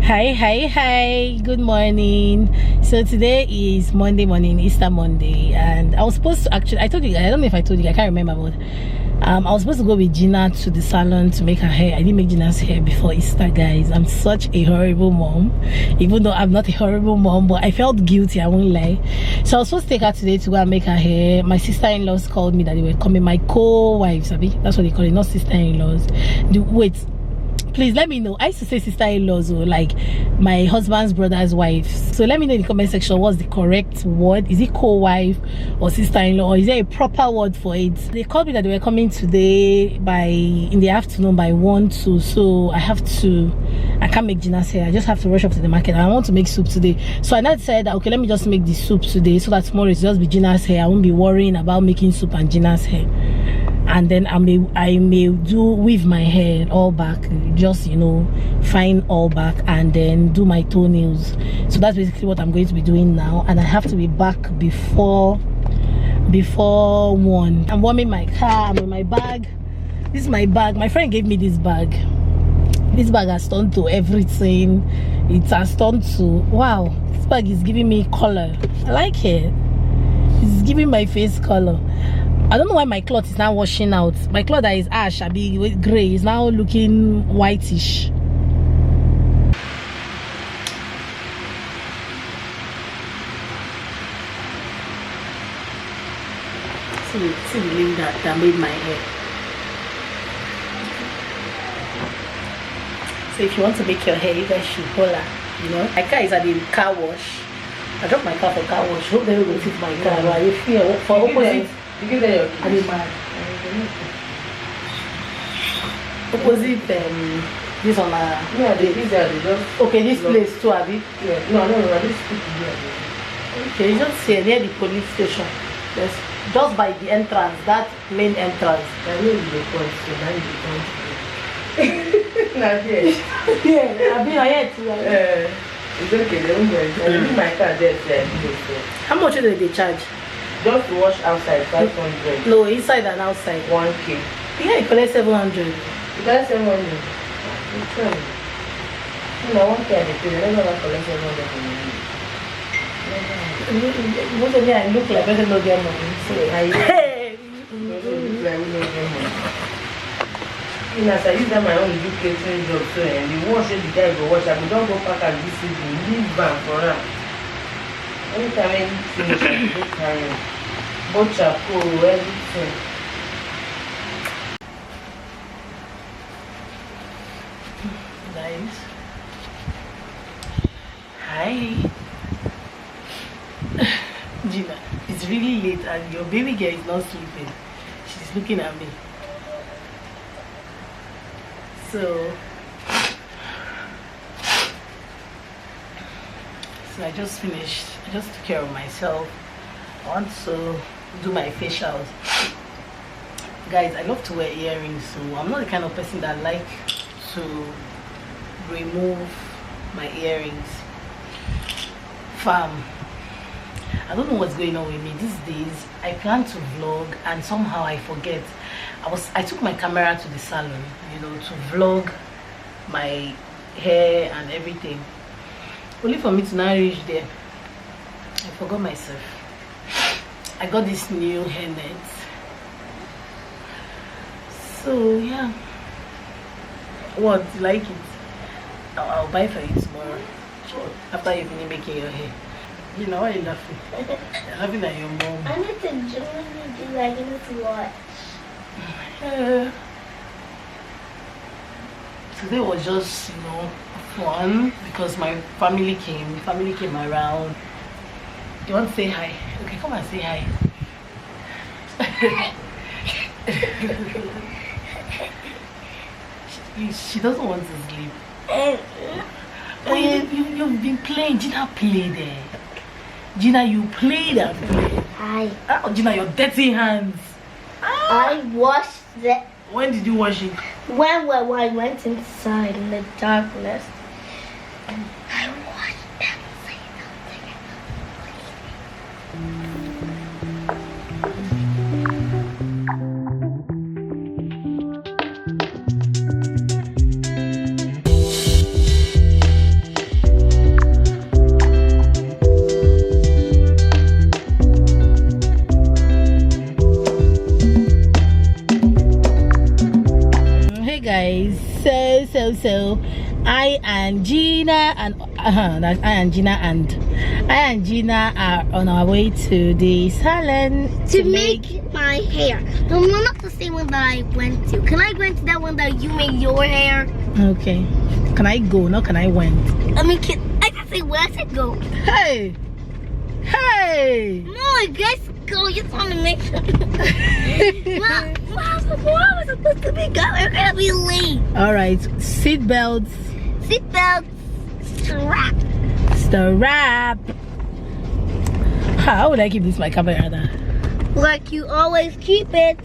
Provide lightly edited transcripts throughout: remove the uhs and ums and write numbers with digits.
Hi, good morning. So today is Monday morning, Easter Monday, and I was supposed to actually, I told you, I don't know if I told you, I can't remember, but I was supposed to go with Jina to the salon to make her hair. I didn't make Jina's hair before Easter, guys. I'm such a horrible mom, even though I'm not a horrible mom, but I felt guilty, I won't lie. So I was supposed to take her today to go and make her hair. My sister-in-laws called me that they were coming, my co-wives, that's what they call it, not sister-in-laws. Wait, please let me know. I used to say sister-in-laws, or like my husband's brother's wife. So let me know in the comment section what's the correct word. Is it co-wife or sister-in-law, or is there a proper word for it? They called me that they were coming today in the afternoon by 1-2. So I can't make Jina's hair. I just have to rush up to the market. I want to make soup today. So I now decided that okay, let me just make the soup today so that tomorrow it's just be Jina's hair. I won't be worrying about making soup and Jina's hair. And then I may do with my hair all back, just fine all back, and then do my toenails. So that's basically what I'm going to be doing now, and I have to be back before 1. I'm warming my car. I'm in my bag. This is my bag. My friend gave me this bag. This bag has turned to everything. It has turned to, wow, this bag is giving me color. I like it. It's giving my face color. I don't know why my cloth is now washing out. My cloth that is ash, with gray, is now looking whitish. See the lady that made my hair. So if you want to make your hair, you guys should holler. My car is at the car wash. I dropped my car for car wash. Hope they will fix my car. But I feel for opposite. You give them your keys. Opposite this on these are just okay, this place too, Abby. Yeah, no, this okay, you just see near the police station. Yes, just by the entrance, that main entrance. I know the point, so now you don't. Not yet. Yeah, I've been here too. It's okay, they won't get it. I leave my car there. How much do they charge? Just to wash outside, 500. No, inside and outside. 1K. Yeah, you collect 700. You collect 700. Which one? No, 1K I pay. I never collect 700 from you. Most of me, I look like better not get money. So I look like we don't get money. As I use that my own education job, so and the wash the guy go wash, I don't go pack and this evening, leave bank for now. Anytime I finish, I go carry both charcoal, everything. Guys, hi. Jina, it's really late and your baby girl is not sleeping. She's looking at me. So I just finished. I just took care of myself. I want to do my facials. Guys, I love to wear earrings, so I'm not the kind of person that like to remove my earrings. Fam, I don't know what's going on with me these days. I plan to vlog and somehow I forget. I took my camera to the salon, to vlog my hair and everything. Only for me to now reach there, I forgot myself. I got this new hairnet. So yeah, what, you like it? I'll buy for you tomorrow. Sure. After you finish making your hair. Why are you laughing? You're laughing at your mom. I need to join you. I need to watch. Today was just fun because my family came around. You want to say hi? Okay, come and say hi. she doesn't want to sleep. Oh, you've been playing. Jina played there. Jina, you played and played. Hi. Oh, Jina, your dirty hands. I washed it. When did you wash it? When I went inside in the darkness. I washed them. guys, so I and Gina are on our way to the salon to make my hair. No, not the same one that I went to. Can I go into that one that you made your hair? Okay. Can I go? No, can I went? I mean, I can say where I said go. Hey! No, I guess go. You just want to make sure. Well, I was supposed to be going. We're gonna be late. All right. Seatbelts. Strap. How would I keep this my camera? Like you always keep it.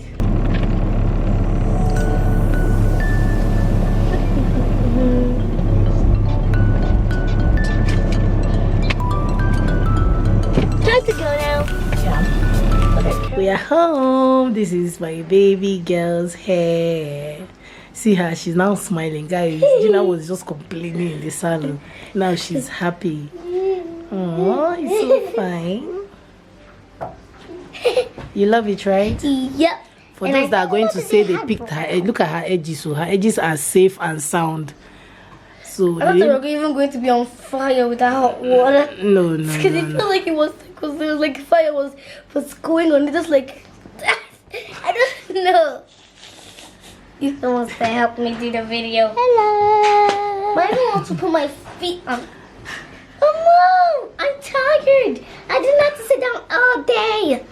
Time to go now. Yeah. Okay. We are home. This is my baby girl's hair. See her, she's now smiling, guys. Gina was just complaining in the salon. Now she's happy. Oh, it's so fine. You love it, right? Yep. For those that are going to say they picked her edge, look at her edges. So her edges are safe and sound. So I thought they were even going to be on fire with that hot water. No. Because it felt like it was, because there was like fire was going on. It just like, I don't know. You're supposed to help me do the video. Hello. But I don't want to put my feet on. Mom, I'm tired. I didn't have to sit down all day.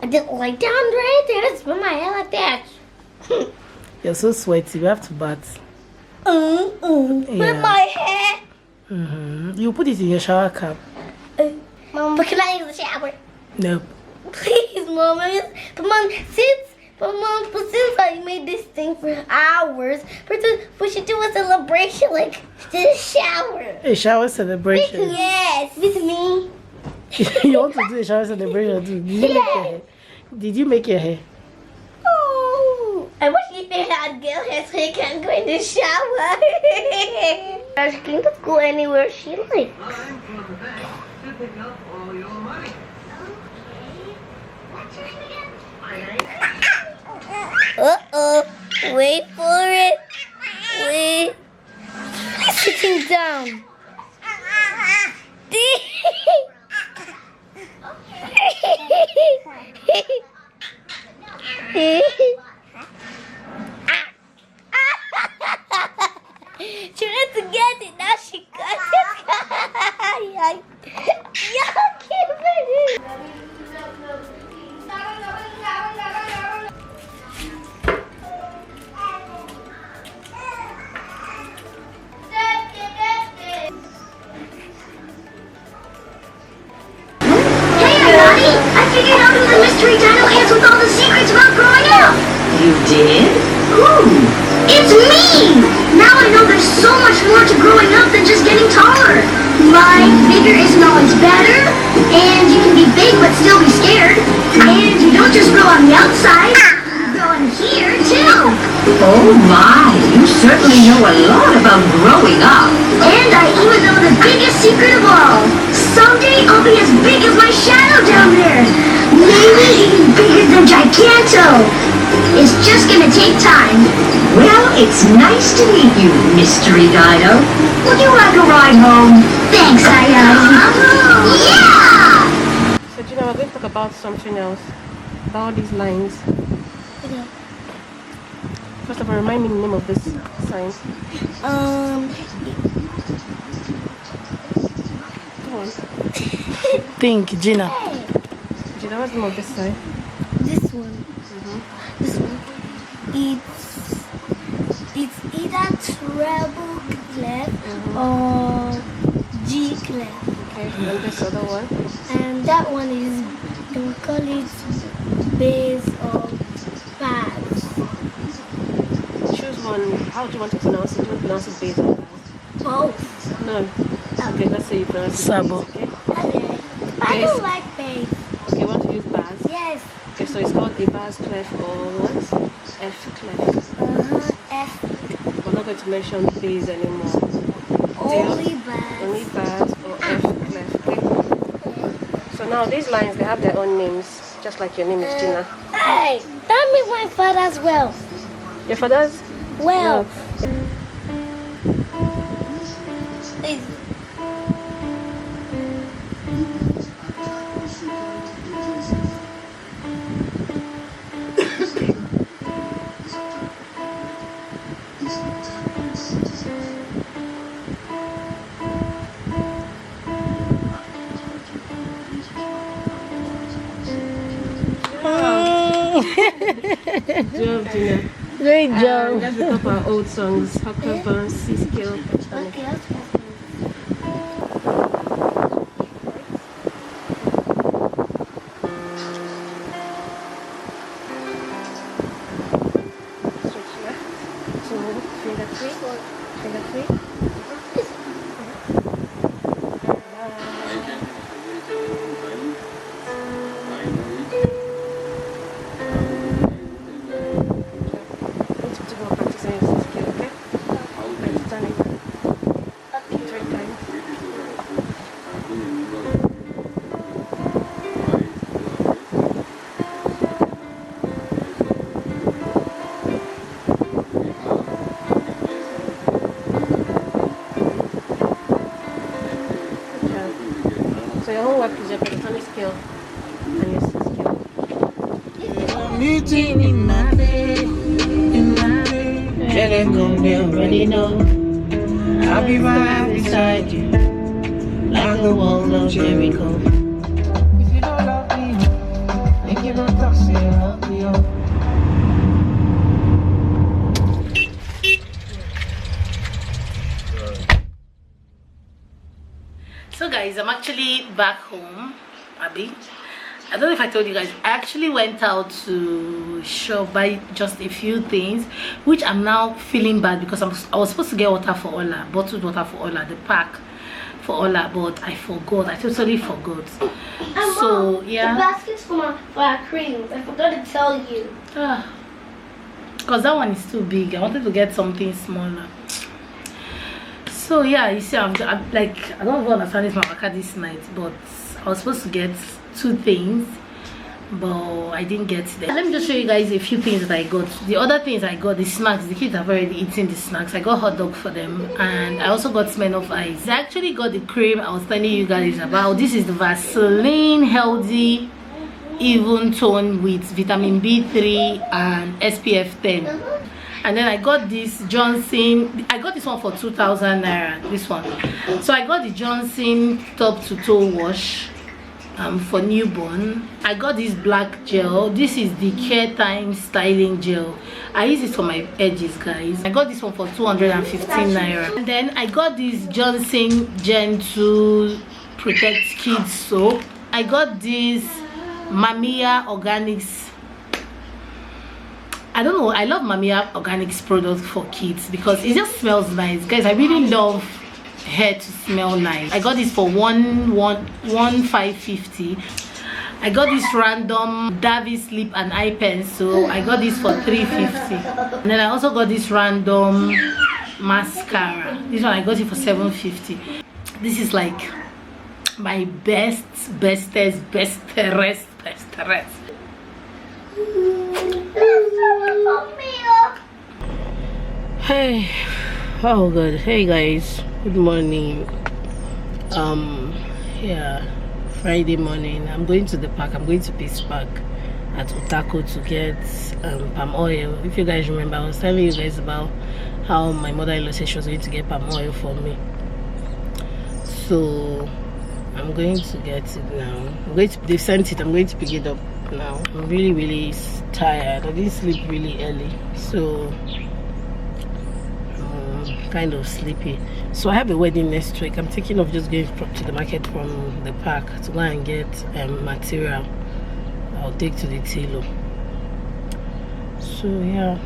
I didn't lie down right there. I just put my hair like that. You're so sweaty. We have to bath. With my hair. You put it in your shower cap. Mom, but can I use the shower? No. Please, Mom. But since I made this thing for hours, we should do a celebration, like the shower. A shower celebration? Yes, with me. You want to do a shower celebration too? Did you make your hair? Oh, I wish you had girl hair so you can go in the shower. She can just go anywhere she likes. Wait for it. Wait. Sitting down. She tried to get it, now she got it. Y'all can't finish. I figured out who the mystery dino is with all the secrets about growing up. You did? Who? It's me! Now I know there's so much more to growing up than just getting taller. Like, bigger isn't always better, and you can be big but still be scared. And you don't just grow on the outside, you grow in here too. Oh my, you certainly know a lot about growing up. And I even know the biggest secret of all. Someday I'll be as big as my shadow down there. Maybe even bigger than Giganto. It's just gonna take time. Well, it's nice to meet you, Mystery Dino. Would you like a ride home? Thanks, Yeah! So Gina, we're going to talk about something else. About these lines. First of all, remind me the name of this sign. Come on. Think, Gina. Gina, what's the name of this sign? This one. This one. It's either treble clef or G clef. Okay, and this other one? And that one is, we call it bass or bass. Choose one. How do you want to pronounce it? Do you want to pronounce it bass or bass? Both. No. Okay, let's say you pronounce it Sabo. bass, okay? Okay. I don't like bass. Okay, you want to use bass? Yes. Okay, so it's called a bass clef or what? F clef. F. We're not going to mention bass anymore. Only bass. Only bass or F clef, okay? So now these lines, they have their own names, just like your name is Gina. Hey, that means my father as well. Your father's? Well. Please. Job, Jina. Great job. Let's look up our old songs. Octave, C scale. Okay, that's fine. Switch left. So finger three. Finger three. To go practicing C scale, okay? Let's turn it 3 times. So your homework is your pentatonic scale and your C scale. Meeting in my bed, Jelly come down, already know. I'll be right beside you, like the walls of Jericho. If you don't love me, then you don't talk, say you love me. So guys, I'm actually back home, Abby. I don't know if I told you guys, I actually went out to shop, buy just a few things, which I'm now feeling bad because I was supposed to get water for Ola, bottled water for Ola, the pack for Ola, but I forgot. I totally forgot. So Mom, yeah, the baskets for our creams. I forgot to tell you. because that one is too big. I wanted to get something smaller. So yeah, you see, I'm like, I don't even understand this Mavaka this night, but I was supposed to get 2 things, but I didn't get them. Let me just show you guys a few things that I got. The other things I got, the snacks, the kids have already eaten the snacks. I got hot dog for them, and I also got Smirnoff Ice. I actually got the cream I was telling you guys about. This is the Vaseline Healthy Even Tone with vitamin B3 and SPF 10. And then I got this Johnson, I got this one for 2,000 naira, this one. So I got the Johnson top to toe wash for newborn. I got this black gel. This is the Care Time styling gel. I use it for my edges, guys. I got this one for 215 naira. And then I got this Johnson Gentle Protect Kids soap. I got this Mamiya Organics. I don't know, I love Mamiya Organics products for kids because it just smells nice, guys. I really love hair to smell nice. I got this for 1,550. I got this random Davis lip and eye pencil. I got this for 350. And then I also got this random mascara. This one I got it for 750. This is like my bestest. Hey, oh good. Hey guys, good morning. Yeah, Friday morning. I'm going to the park. I'm going to Peace Park at Utako to get palm oil. If you guys remember, I was telling you guys about how my mother-in-law said she was going to get palm oil for me. So I'm going to get it now. They've sent it. I'm going to pick it up now. I'm really tired. I didn't sleep really early, so kind of sleepy. So I have a wedding next week. I'm thinking of just going to the market from the park to go and get material I'll take to the tailor. So yeah.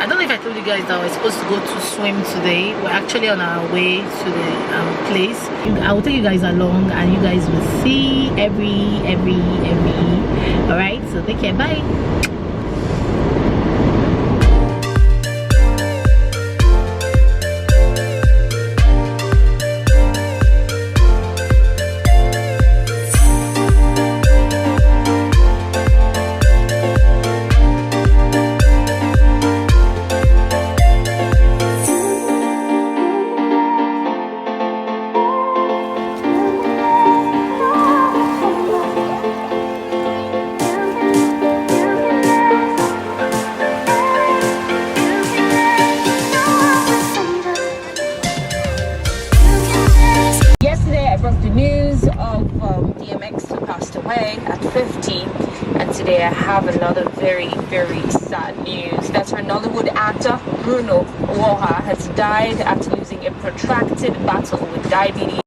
I don't know if I told you guys that we're supposed to go to swim today. We're actually on our way to the place. I will take you guys along and you guys will see every. All right, so take care, bye. At 50, and today I have another very sad news that our Nollywood actor Bruno Woha has died after losing a protracted battle with diabetes.